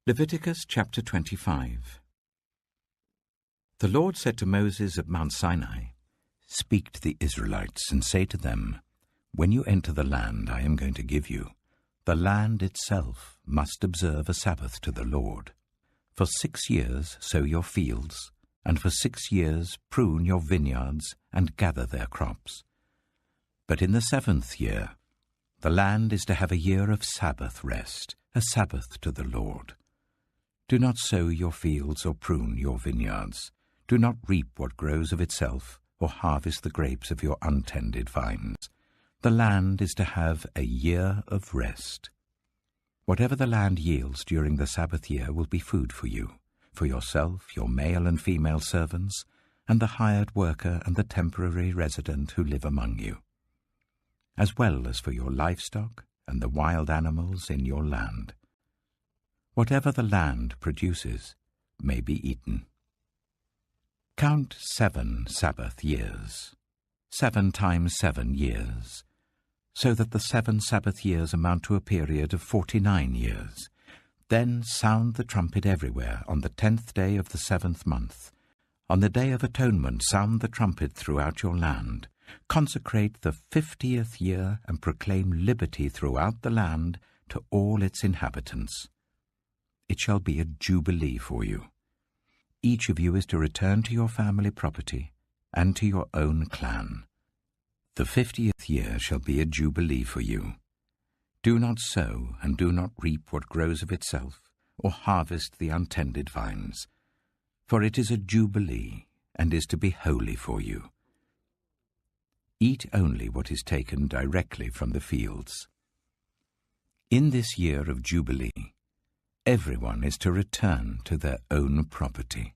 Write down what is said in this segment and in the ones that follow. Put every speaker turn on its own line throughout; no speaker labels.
Leviticus chapter 25. The Lord said to Moses at Mount Sinai, "Speak to the Israelites and say to them, when you enter the land I am going to give you, the land itself must observe a Sabbath to the Lord. For 6 years sow your fields, and for 6 years prune your vineyards and gather their crops. But in the 7th year, the land is to have a year of Sabbath rest, a Sabbath to the Lord. Do not sow your fields or prune your vineyards. Do not reap what grows of itself, or harvest the grapes of your untended vines. The land is to have a year of rest. Whatever the land yields during the Sabbath year will be food for you, for yourself, your male and female servants, and the hired worker and the temporary resident who live among you, as well as for your livestock and the wild animals in your land. Whatever the land produces may be eaten. Count 7 Sabbath years, 7 times 7 years, so that the 7 Sabbath years amount to a period of 49 years. Then sound the trumpet everywhere on the 10th day of the 7th month. On the Day of Atonement sound the trumpet throughout your land. Consecrate the 50th year and proclaim liberty throughout the land to all its inhabitants. It shall be a jubilee for you. Each of you is to return to your family property and to your own clan. The 50th year shall be a jubilee for you. Do not sow and do not reap what grows of itself, or harvest the untended vines, for it is a jubilee and is to be holy for you. Eat only what is taken directly from the fields. In this year of jubilee, everyone is to return to their own property.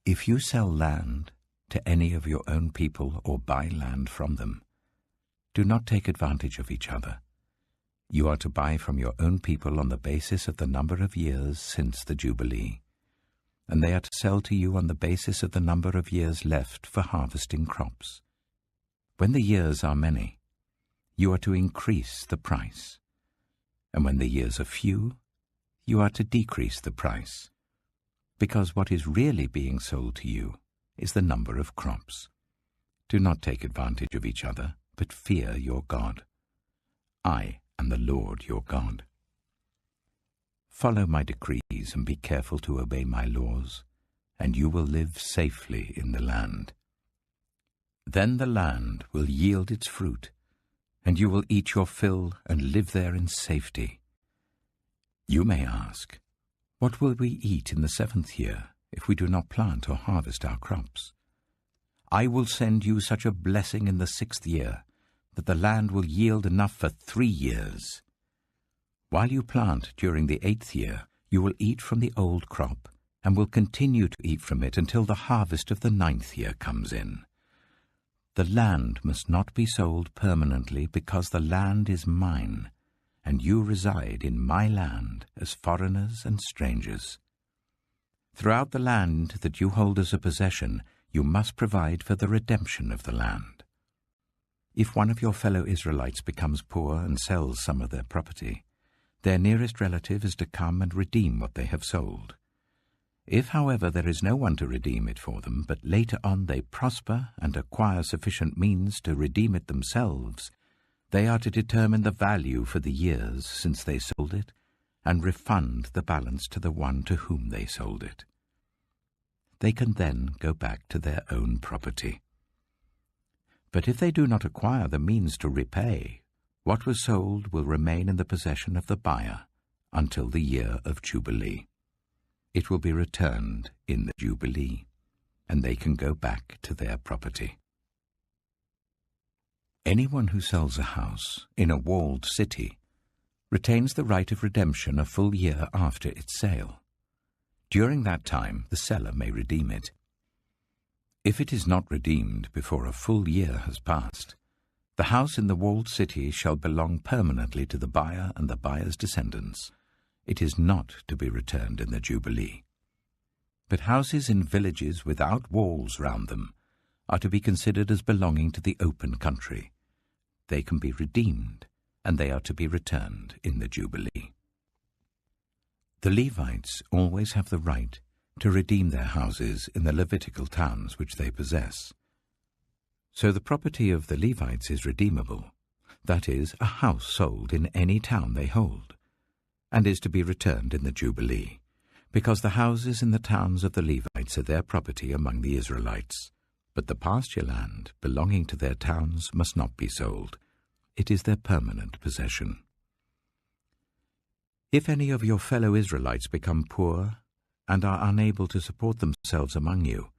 If you sell land to any of your own people or buy land from them, do not take advantage of each other. You are to buy from your own people on the basis of the number of years since the Jubilee, and they are to sell to you on the basis of the number of years left for harvesting crops. When the years are many, you are to increase the price, and when the years are few, you are to decrease the price, because what is really being sold to you is the number of crops. Do not take advantage of each other, but fear your God. I am the Lord your God. Follow my decrees and be careful to obey my laws, and you will live safely in the land. Then the land will yield its fruit, and you will eat your fill and live there in safety. You may ask, what will we eat in the 7th year if we do not plant or harvest our crops? I will send you such a blessing in the 6th year that the land will yield enough for 3 years. While you plant during the 8th year, you will eat from the old crop and will continue to eat from it until the harvest of the 9th year comes in. The land must not be sold permanently because the land is mine, and you reside in my land as foreigners and strangers. Throughout the land that you hold as a possession, you must provide for the redemption of the land. If one of your fellow Israelites becomes poor and sells some of their property, their nearest relative is to come and redeem what they have sold. If, however, there is no one to redeem it for them, but later on they prosper and acquire sufficient means to redeem it themselves, they are to determine the value for the years since they sold it and refund the balance to the one to whom they sold it. They can then go back to their own property. But if they do not acquire the means to repay, what was sold will remain in the possession of the buyer until the year of Jubilee. It will be returned in the Jubilee, and they can go back to their property. Anyone who sells a house in a walled city retains the right of redemption a full year after its sale. During that time, the seller may redeem it. If it is not redeemed before a full year has passed, the house in the walled city shall belong permanently to the buyer and the buyer's descendants. It is not to be returned in the Jubilee. But houses in villages without walls round them are to be considered as belonging to the open country. They can be redeemed, and they are to be returned in the Jubilee. The Levites always have the right to redeem their houses in the Levitical towns which they possess. So the property of the Levites is redeemable, that is, a house sold in any town they hold, and is to be returned in the Jubilee, because the houses in the towns of the Levites are their property among the Israelites. But the pasture land belonging to their towns must not be sold. It is their permanent possession. If any of your fellow Israelites become poor and are unable to support themselves among you,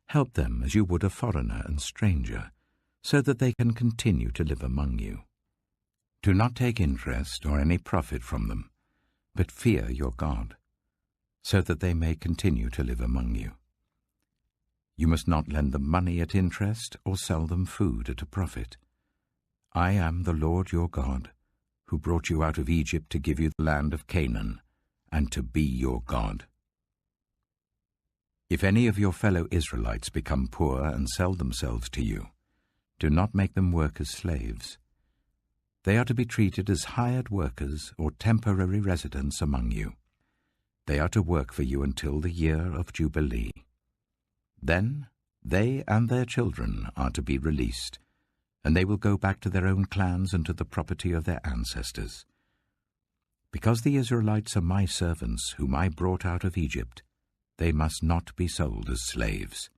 help them as you would a foreigner and stranger, so that they can continue to live among you. Do not take interest or any profit from them, but fear your God, so that they may continue to live among you. You must not lend them money at interest or sell them food at a profit. I am the Lord your God, who brought you out of Egypt to give you the land of Canaan, and to be your God. If any of your fellow Israelites become poor and sell themselves to you, do not make them work as slaves. They are to be treated as hired workers or temporary residents among you. They are to work for you until the year of Jubilee. Then they and their children are to be released, and they will go back to their own clans and to the property of their ancestors. Because the Israelites are my servants, whom I brought out of Egypt, they must not be sold as slaves.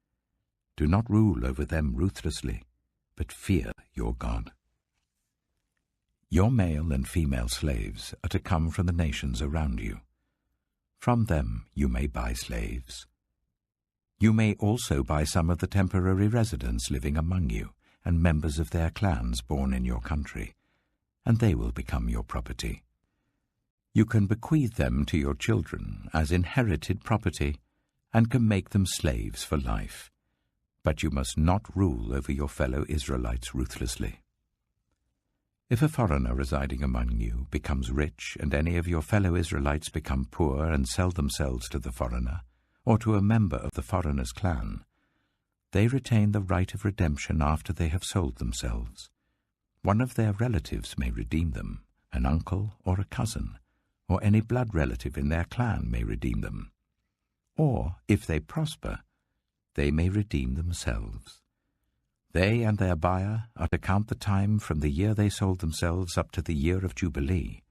Do not rule over them ruthlessly, but fear your God. Your male and female slaves are to come from the nations around you. From them you may buy slaves. You may also buy some of the temporary residents living among you, and members of their clans born in your country, and they will become your property. You can bequeath them to your children as inherited property, and can make them slaves for life. But you must not rule over your fellow Israelites ruthlessly. If a foreigner residing among you becomes rich, and any of your fellow Israelites become poor and sell themselves to the foreigner, or to a member of the foreigner's clan, they retain the right of redemption after they have sold themselves. One of their relatives may redeem them, an uncle or a cousin, or any blood relative in their clan may redeem them. Or, if they prosper, they may redeem themselves. They and their buyer are to count the time from the year they sold themselves up to the year of Jubilee.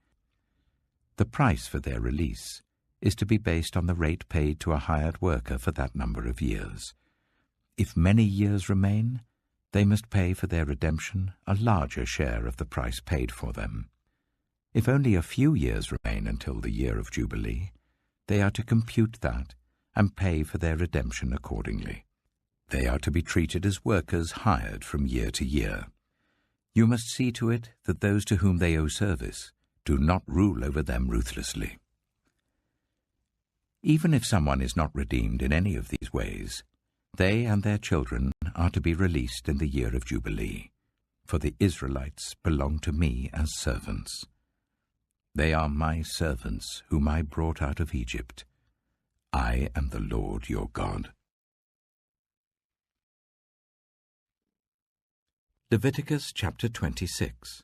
The price for their release is to be based on the rate paid to a hired worker for that number of years. If many years remain, they must pay for their redemption a larger share of the price paid for them. If only a few years remain until the year of Jubilee, they are to compute that and pay for their redemption accordingly. They are to be treated as workers hired from year to year. You must see to it that those to whom they owe service do not rule over them ruthlessly. Even if someone is not redeemed in any of these ways, they and their children are to be released in the year of Jubilee, for the Israelites belong to me as servants. They are my servants whom I brought out of Egypt. I am the Lord your God. Leviticus chapter 26.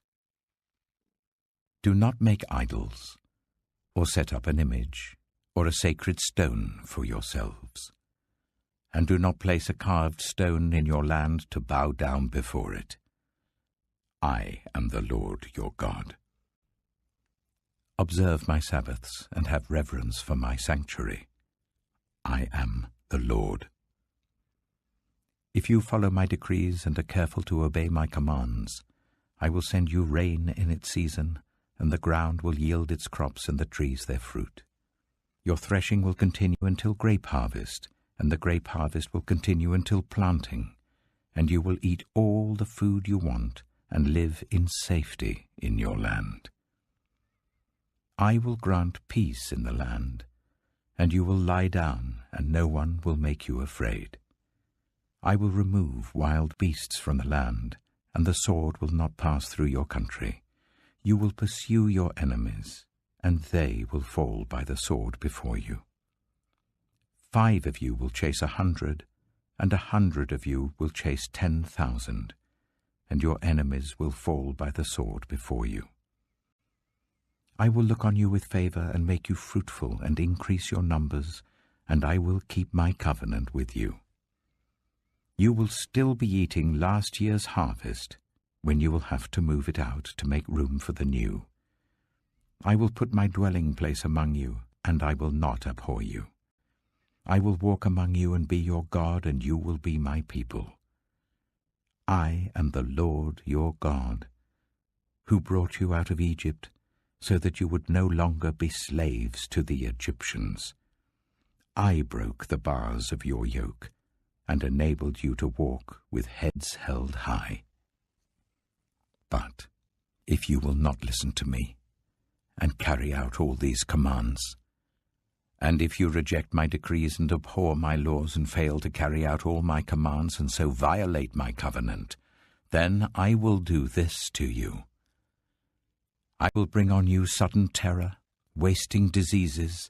Do not make idols, or set up an image, or a sacred stone for yourselves. And do not place a carved stone in your land to bow down before it. I am the Lord your God. Observe my Sabbaths and have reverence for my sanctuary. I am the Lord. If you follow my decrees and are careful to obey my commands, I will send you rain in its season, and the ground will yield its crops and the trees their fruit. Your threshing will continue until grape harvest, and the grape harvest will continue until planting, and you will eat all the food you want and live in safety in your land. I will grant peace in the land, and you will lie down, and no one will make you afraid. I will remove wild beasts from the land, and the sword will not pass through your country. You will pursue your enemies, and they will fall by the sword before you. 5 of you will chase 100, and 100 of you will chase 10,000, and your enemies will fall by the sword before you. I will look on you with favor and make you fruitful and increase your numbers, and I will keep my covenant with you. You will still be eating last year's harvest, when you will have to move it out to make room for the new. I will put my dwelling place among you, and I will not abhor you. I will walk among you and be your God, and you will be my people. I am the Lord your God, who brought you out of Egypt, so that you would no longer be slaves to the Egyptians. I broke the bars of your yoke, and enabled you to walk with heads held high. But if you will not listen to me, and carry out all these commands, and if you reject my decrees and abhor my laws and fail to carry out all my commands and so violate my covenant, then I will do this to you. I will bring on you sudden terror, wasting diseases,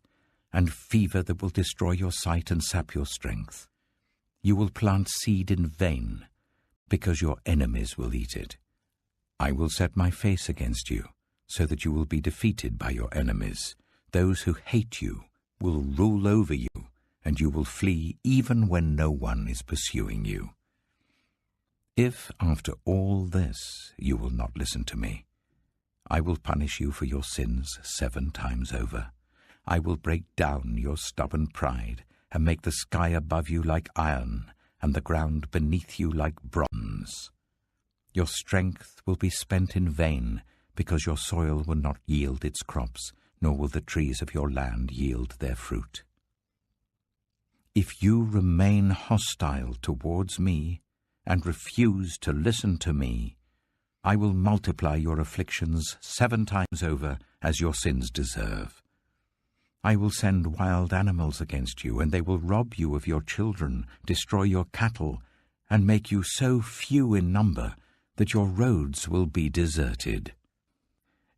and fever that will destroy your sight and sap your strength. You will plant seed in vain, because your enemies will eat it. I will set my face against you, so that you will be defeated by your enemies. Those who hate you will rule over you, and you will flee even when no one is pursuing you. If, after all this, you will not listen to me, I will punish you for your sins 7 times over. I will break down your stubborn pride, and make the sky above you like iron, and the ground beneath you like bronze. Your strength will be spent in vain, because your soil will not yield its crops, nor will the trees of your land yield their fruit. If you remain hostile towards me, and refuse to listen to me, I will multiply your afflictions 7 times over, as your sins deserve. I will send wild animals against you, and they will rob you of your children, destroy your cattle, and make you so few in number that your roads will be deserted.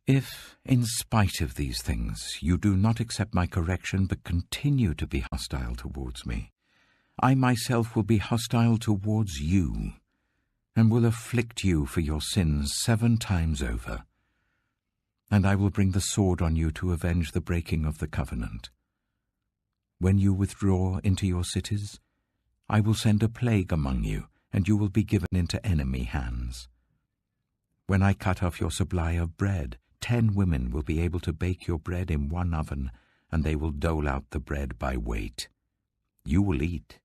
If, in spite of these things, you do not accept my correction but continue to be hostile towards me, I myself will be hostile towards you, and will afflict you for your sins 7 times over. And I will bring the sword on you to avenge the breaking of the covenant. When you withdraw into your cities, I will send a plague among you, and you will be given into enemy hands. When I cut off your supply of bread, 10 women will be able to bake your bread in 1 oven, and they will dole out the bread by weight. You will eat,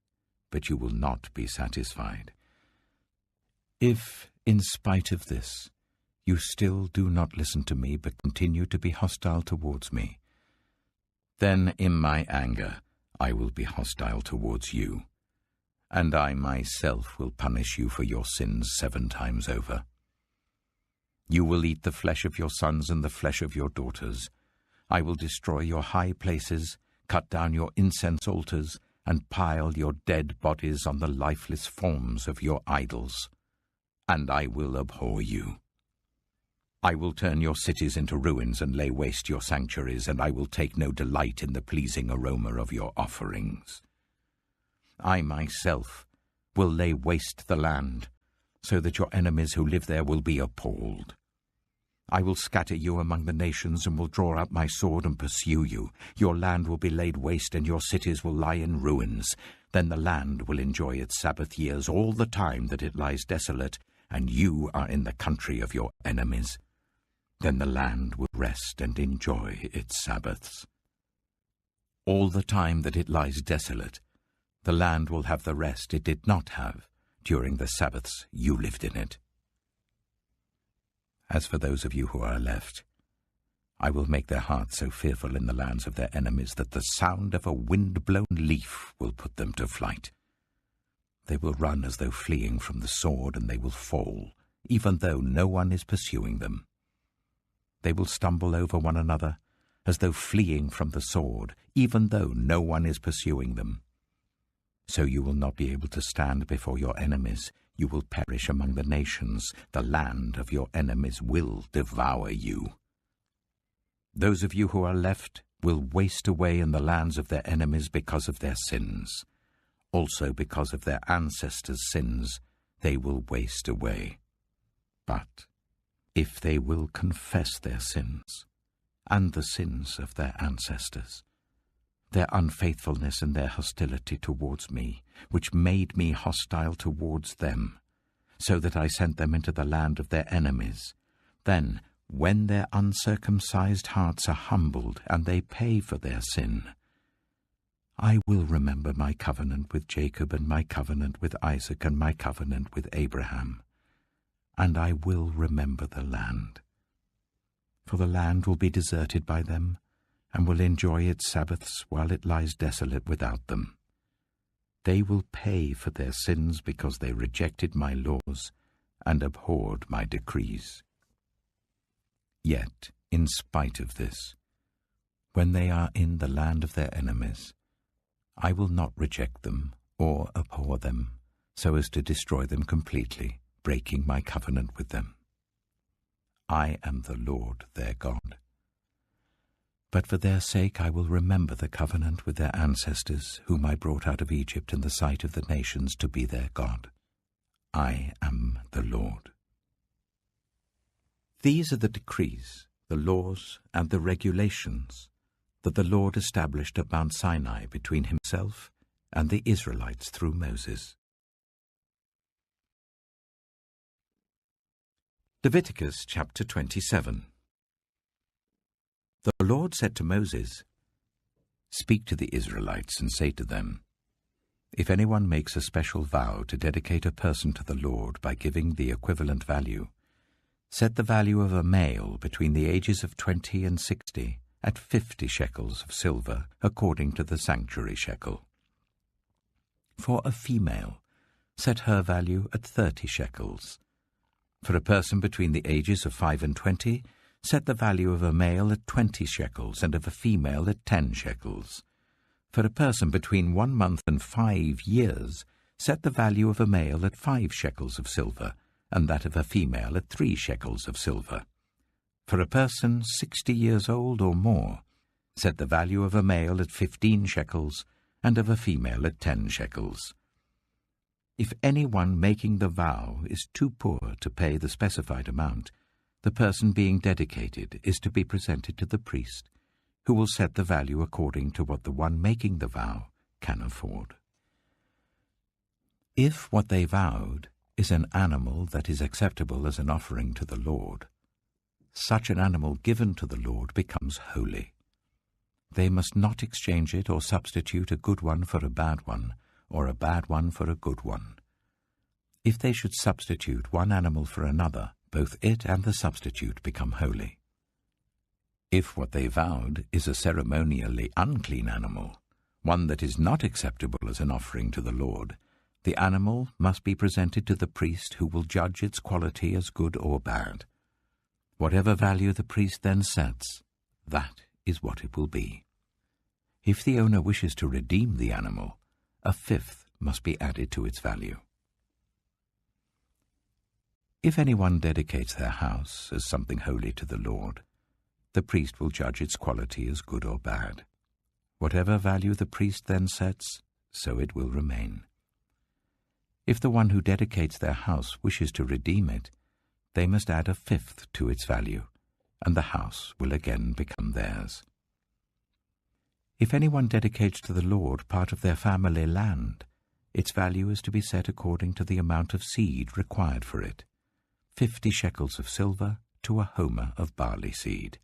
but you will not be satisfied. If, in spite of this, you still do not listen to me, but continue to be hostile towards me, then in my anger I will be hostile towards you, and I myself will punish you for your sins 7 times over. You will eat the flesh of your sons and the flesh of your daughters. I will destroy your high places, cut down your incense altars, and pile your dead bodies on the lifeless forms of your idols. And I will abhor you. I will turn your cities into ruins and lay waste your sanctuaries, and I will take no delight in the pleasing aroma of your offerings. I myself will lay waste the land, so that your enemies who live there will be appalled. I will scatter you among the nations and will draw out my sword and pursue you. Your land will be laid waste and your cities will lie in ruins. Then the land will enjoy its Sabbath years all the time that it lies desolate, and you are in the country of your enemies. Then the land will rest and enjoy its Sabbaths. All the time that it lies desolate, the land will have the rest it did not have during the Sabbaths you lived in it. As for those of you who are left, I will make their hearts so fearful in the lands of their enemies that the sound of a wind-blown leaf will put them to flight. They will run as though fleeing from the sword, and they will fall, even though no one is pursuing them. They will stumble over one another, as though fleeing from the sword, even though no one is pursuing them. So you will not be able to stand before your enemies. You will perish among the nations. The land of your enemies will devour you. Those of you who are left will waste away in the lands of their enemies because of their sins. Also because of their ancestors' sins, they will waste away. But if they will confess their sins and the sins of their ancestors, their unfaithfulness and their hostility towards me, which made me hostile towards them, so that I sent them into the land of their enemies. Then, when their uncircumcised hearts are humbled, and they pay for their sin, I will remember my covenant with Jacob, and my covenant with Isaac, and my covenant with Abraham, and I will remember the land. For the land will be deserted by them, and will enjoy its Sabbaths while it lies desolate without them. They will pay for their sins because they rejected my laws and abhorred my decrees. Yet, in spite of this, when they are in the land of their enemies, I will not reject them or abhor them, so as to destroy them completely, breaking my covenant with them. I am the Lord their God. But for their sake I will remember the covenant with their ancestors, whom I brought out of Egypt in the sight of the nations to be their God. I am the Lord. These are the decrees, the laws, and the regulations that the Lord established at Mount Sinai between himself and the Israelites through Moses. Leviticus chapter 27. The Lord said to Moses, "Speak to the Israelites and say to them, if anyone makes a special vow to dedicate a person to the Lord by giving the equivalent value, set the value of a male between the ages of 20 and 60 at 50 shekels of silver, according to the sanctuary shekel. For a female, set her value at 30 shekels. For a person between the ages of 5 and 20, set the value of a male at 20 shekels and of a female at 10 shekels. For a person between 1 month and 5 years, set the value of a male at 5 shekels of silver, and that of a female at 3 shekels of silver. For a person 60 years old or more, set the value of a male at 15 shekels, and of a female at 10 shekels. If anyone making the vow is too poor to pay the specified amount, the person being dedicated is to be presented to the priest, who will set the value according to what the one making the vow can afford. If what they vowed is an animal that is acceptable as an offering to the Lord, such an animal given to the Lord becomes holy. They must not exchange it or substitute a good one for a bad one, or a bad one for a good one. If they should substitute one animal for another, both it and the substitute become holy. If what they vowed is a ceremonially unclean animal, one that is not acceptable as an offering to the Lord, the animal must be presented to the priest, who will judge its quality as good or bad. Whatever value the priest then sets, that is what it will be. If the owner wishes to redeem the animal, a fifth must be added to its value. If anyone dedicates their house as something holy to the Lord, the priest will judge its quality as good or bad. Whatever value the priest then sets, so it will remain. If the one who dedicates their house wishes to redeem it, they must add a fifth to its value, and the house will again become theirs. If anyone dedicates to the Lord part of their family land, its value is to be set according to the amount of seed required for it, 50 shekels of silver to a homer of barley seed.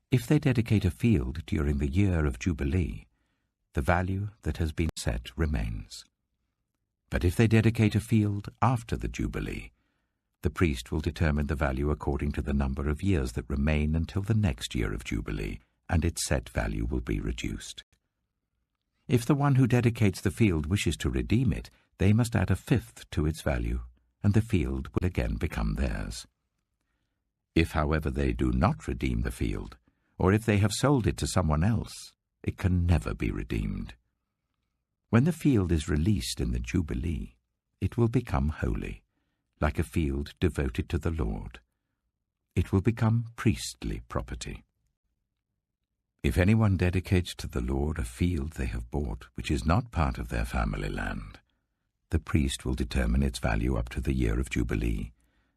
If they dedicate a field during the year of Jubilee, the value that has been set remains. But if they dedicate a field after the Jubilee, the priest will determine the value according to the number of years that remain until the next year of Jubilee, and its set value will be reduced. If the one who dedicates the field wishes to redeem it, they must add a fifth to its value, and the field will again become theirs. If, however, they do not redeem the field, or if they have sold it to someone else, it can never be redeemed. When the field is released in the Jubilee, it will become holy, like a field devoted to the Lord. It will become priestly property. If anyone dedicates to the Lord a field they have bought, which is not part of their family land, the priest will determine its value up to the year of Jubilee,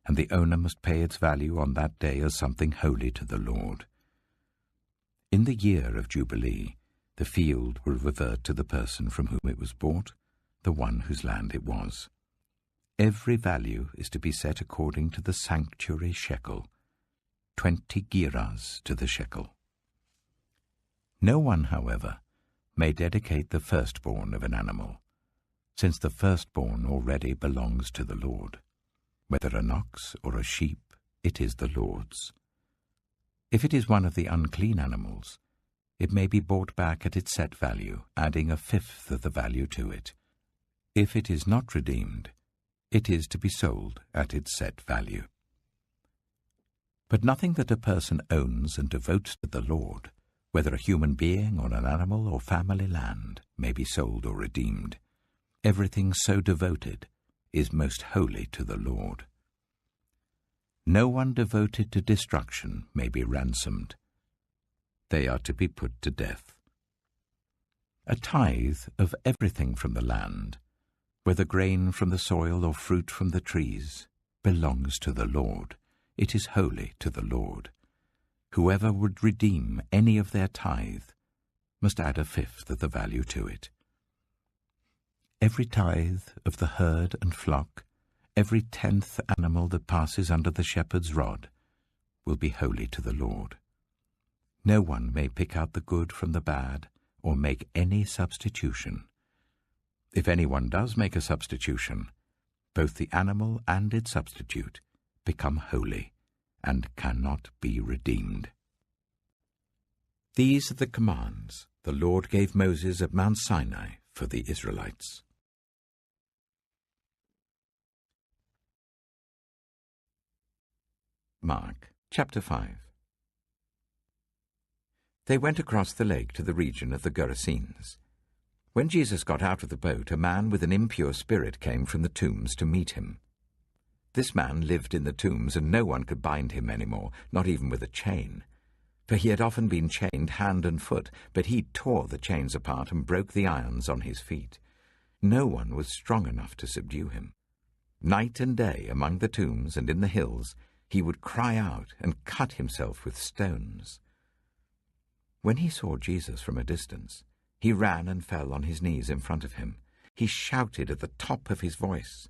and the owner must pay its value on that day as something holy to the Lord. In the year of Jubilee, the field will revert to the person from whom it was bought, the one whose land it was. Every value is to be set according to the sanctuary shekel, 20 gerahs to the shekel. No one, however, may dedicate the firstborn of an animal, since the firstborn already belongs to the Lord. Whether an ox or a sheep, it is the Lord's. If it is one of the unclean animals, it may be bought back at its set value, adding a fifth of the value to it. If it is not redeemed, it is to be sold at its set value. But nothing that a person owns and devotes to the Lord, whether a human being or an animal or family land, may be sold or redeemed. Everything so devoted is most holy to the Lord. No one devoted to destruction may be ransomed. They are to be put to death. A tithe of everything from the land, whether grain from the soil or fruit from the trees, belongs to the Lord. It is holy to the Lord. Whoever would redeem any of their tithe must add a fifth of the value to it. Every tithe of the herd and flock, every 10th animal that passes under the shepherd's rod, will be holy to the Lord. No one may pick out the good from the bad or make any substitution. If anyone does make a substitution, both the animal and its substitute become holy and cannot be redeemed. These are the commands the Lord gave Moses at Mount Sinai for the Israelites. Mark chapter 5. They went across the lake to the region of the Gerasenes. When Jesus got out of the boat, a man with an impure spirit came from the tombs to meet him. This man lived in the tombs, and no one could bind him any more, not even with a chain. For he had often been chained hand and foot, but he tore the chains apart and broke the irons on his feet. No one was strong enough to subdue him. Night and day, among the tombs and in the hills, he would cry out and cut himself with stones. When he saw Jesus from a distance, he ran and fell on his knees in front of him. He shouted at the top of his voice,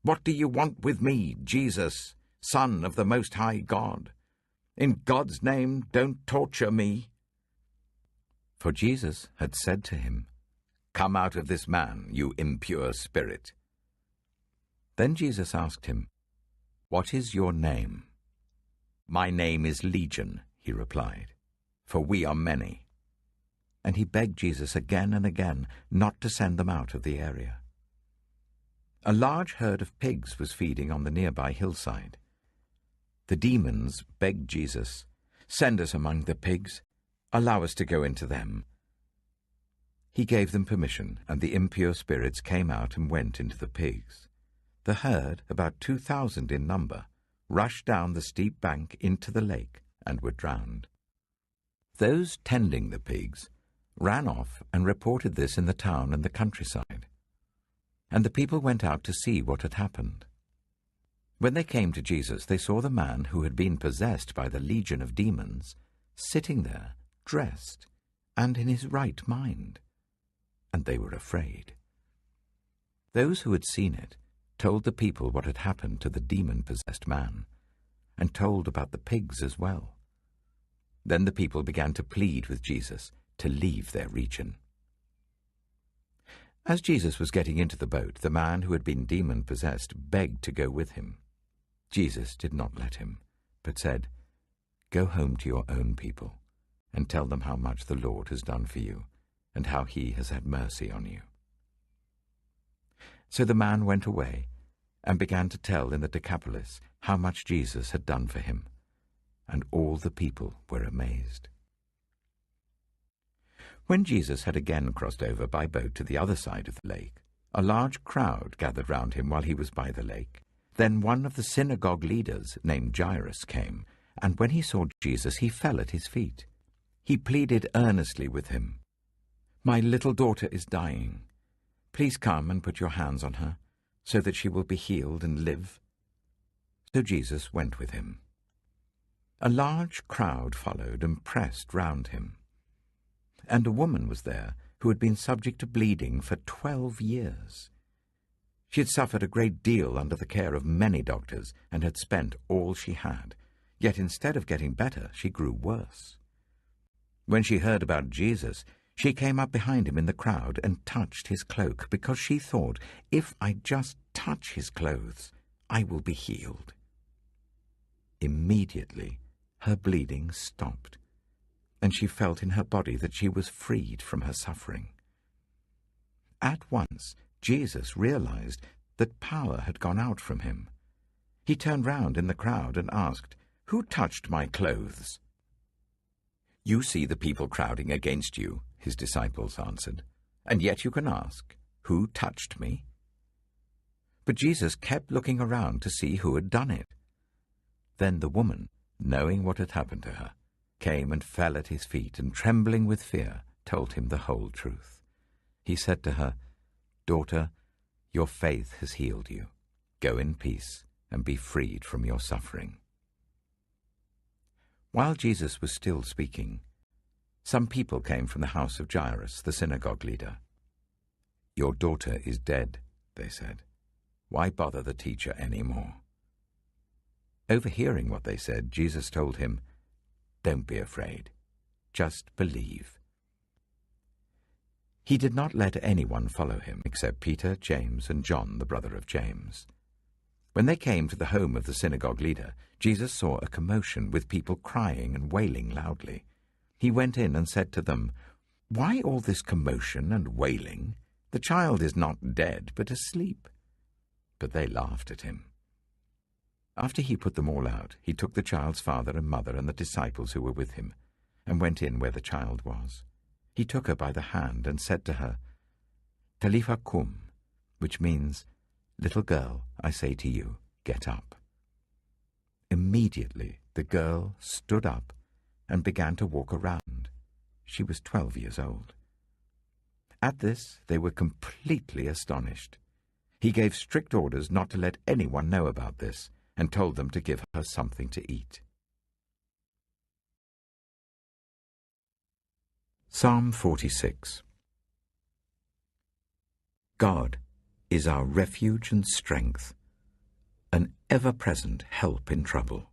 "What do you want with me, Jesus, Son of the Most High God? In God's name, don't torture me." For Jesus had said to him, "Come out of this man, you impure spirit." Then Jesus asked him, "What is your name?" "My name is Legion," he replied, "for we are many." And he begged Jesus again and again not to send them out of the area. A large herd of pigs was feeding on the nearby hillside. The demons begged Jesus, "Send us among the pigs. Allow us to go into them." He gave them permission, and the impure spirits came out and went into the pigs. The herd, about 2,000 in number, rushed down the steep bank into the lake and were drowned. Those tending the pigs ran off and reported this in the town and the countryside. And the people went out to see what had happened. When they came to Jesus, they saw the man who had been possessed by the legion of demons sitting there, dressed, and in his right mind, and they were afraid. Those who had seen it told the people what had happened to the demon-possessed man, and told about the pigs as well. Then the people began to plead with Jesus to leave their region. As Jesus was getting into the boat, the man who had been demon-possessed begged to go with him. Jesus did not let him, but said, "Go home to your own people, and tell them how much the Lord has done for you, and how he has had mercy on you." So the man went away and began to tell in the Decapolis how much Jesus had done for him, and all the people were amazed. When Jesus had again crossed over by boat to the other side of the lake, a large crowd gathered round him while he was by the lake. Then one of the synagogue leaders, named Jairus, came, and when he saw Jesus, he fell at his feet. He pleaded earnestly with him, "My little daughter is dying. Please come and put your hands on her, so that she will be healed and live." So Jesus went with him. A large crowd followed and pressed round him. And a woman was there who had been subject to bleeding for 12 years. She had suffered a great deal under the care of many doctors and had spent all she had. Yet instead of getting better, she grew worse. When she heard about Jesus, she came up behind him in the crowd and touched his cloak, because she thought, if I just touch his clothes, I will be healed. Immediately, her bleeding stopped, and she felt in her body that she was freed from her suffering. At once, Jesus realized that power had gone out from him. He turned round in the crowd and asked, "Who touched my clothes?" "You see the people crowding against you," his disciples answered, "and yet you can ask, 'Who touched me?'" But Jesus kept looking around to see who had done it. Then the woman, knowing what had happened to her, came and fell at his feet, and trembling with fear, told him the whole truth. He said to her, "Daughter, your faith has healed you. Go in peace and be freed from your suffering." While Jesus was still speaking, some people came from the house of Jairus, the synagogue leader. "Your daughter is dead," they said. "Why bother the teacher any more?" Overhearing what they said, Jesus told him, "Don't be afraid. Just believe." He did not let anyone follow him except Peter, James, and John, the brother of James. When they came to the home of the synagogue leader, Jesus saw a commotion with people crying and wailing loudly. He went in and said to them, "Why all this commotion and wailing? The child is not dead, but asleep." But they laughed at him. After he put them all out, he took the child's father and mother and the disciples who were with him, and went in where the child was. He took her by the hand and said to her, "Talitha kum," which means, "Little girl, I say to you, get up." Immediately the girl stood up and began to walk around. She was 12 years old. At this they were completely astonished. He gave strict orders not to let anyone know about this, and told them to give her something to eat. Psalm 46. God is our refuge and strength, an ever-present help in trouble.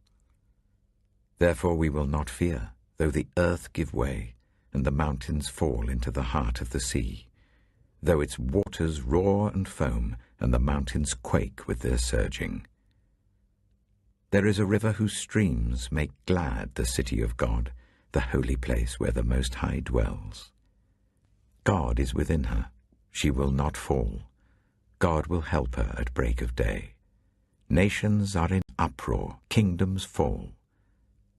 Therefore we will not fear, though the earth give way, and the mountains fall into the heart of the sea, though its waters roar and foam, and the mountains quake with their surging. There is a river whose streams make glad the city of God, the holy place where the Most High dwells. God is within her. She will not fall. God will help her at break of day. Nations are in uproar, kingdoms fall.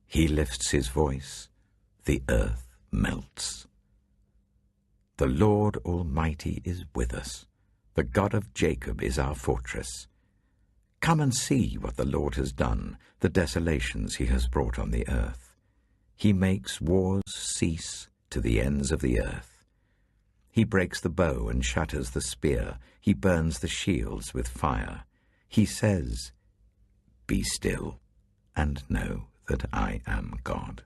He lifts his voice, the earth melts. The Lord Almighty is with us. The God of Jacob is our fortress. Come and see what the Lord has done, the desolations he has brought on the earth. He makes wars cease to the ends of the earth. He breaks the bow and shatters the spear. He burns the shields with fire. He says, "Be still, and know that I am God.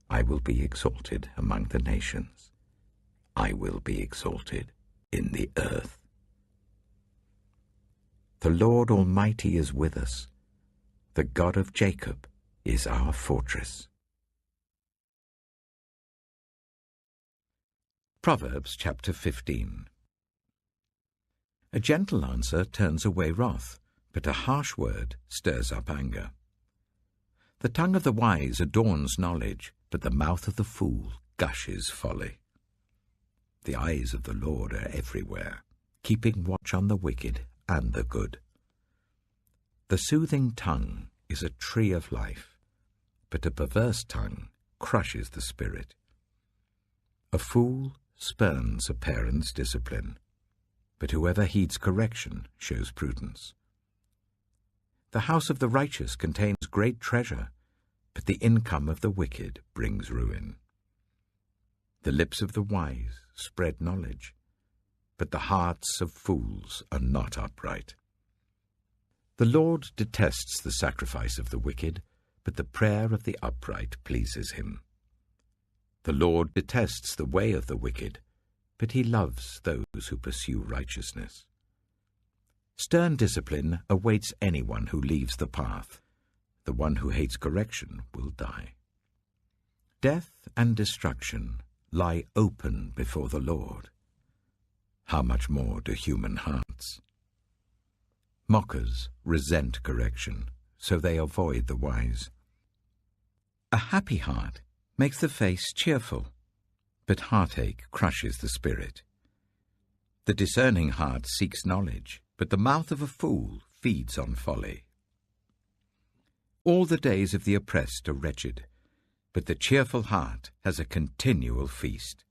I will be exalted among the nations. I will be exalted in the earth." The Lord Almighty is with us. The God of Jacob is our fortress. Proverbs chapter 15. A gentle answer turns away wrath, but a harsh word stirs up anger. The tongue of the wise adorns knowledge, but the mouth of the fool gushes folly. The eyes of the Lord are everywhere, keeping watch on the wicked and the good. The soothing tongue is a tree of life, but a perverse tongue crushes the spirit. A fool spurns a parent's discipline, but whoever heeds correction shows prudence. The house of the righteous contains great treasure, but the income of the wicked brings ruin. The lips of the wise spread knowledge, but the hearts of fools are not upright. The Lord detests the sacrifice of the wicked, but the prayer of the upright pleases him. The Lord detests the way of the wicked, but he loves those who pursue righteousness. Stern discipline awaits anyone who leaves the path. The one who hates correction will die. Death and destruction lie open before the Lord. How much more do human hearts? Mockers resent correction, so they avoid the wise. A happy heart makes the face cheerful, but heartache crushes the spirit. The discerning heart seeks knowledge, but the mouth of a fool feeds on folly. All the days of the oppressed are wretched, but the cheerful heart has a continual feast.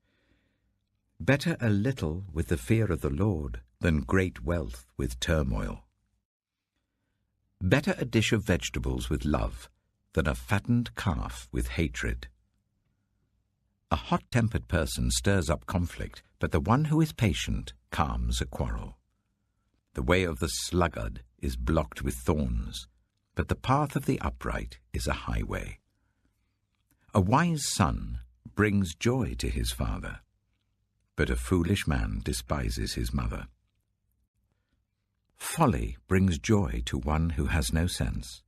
Better a little with the fear of the Lord than great wealth with turmoil. Better a dish of vegetables with love than a fattened calf with hatred. A hot-tempered person stirs up conflict, but the one who is patient calms a quarrel. The way of the sluggard is blocked with thorns, but the path of the upright is a highway. A wise son brings joy to his father, but a foolish man despises his mother. Folly brings joy to one who has no sense,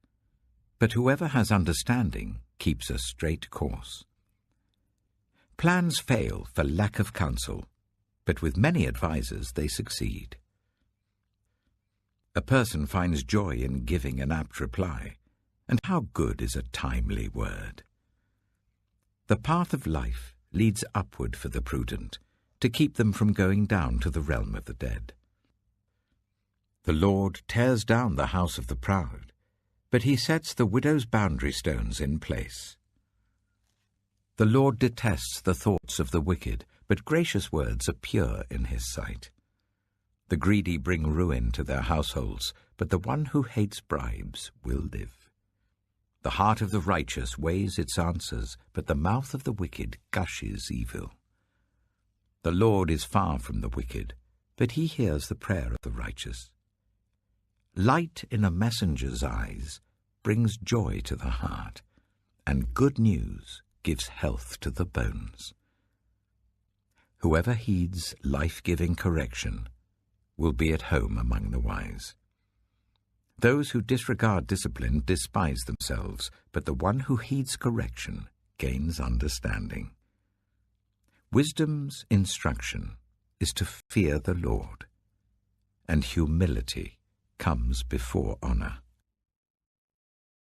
but whoever has understanding keeps a straight course. Plans fail for lack of counsel, but with many advisers they succeed. A person finds joy in giving an apt reply, and how good is a timely word. The path of life leads upward for the prudent, to keep them from going down to the realm of the dead. The Lord tears down the house of the proud, but he sets the widow's boundary stones in place. The Lord detests the thoughts of the wicked, but gracious words are pure in his sight. The greedy bring ruin to their households, but the one who hates bribes will live. The heart of the righteous weighs its answers, but the mouth of the wicked gushes evil. The Lord is far from the wicked, but he hears the prayer of the righteous. Light in a messenger's eyes brings joy to the heart, and good news gives health to the bones. Whoever heeds life-giving correction will be at home among the wise. Those who disregard discipline despise themselves, but the one who heeds correction gains understanding. Wisdom's instruction is to fear the Lord, and humility comes before honor.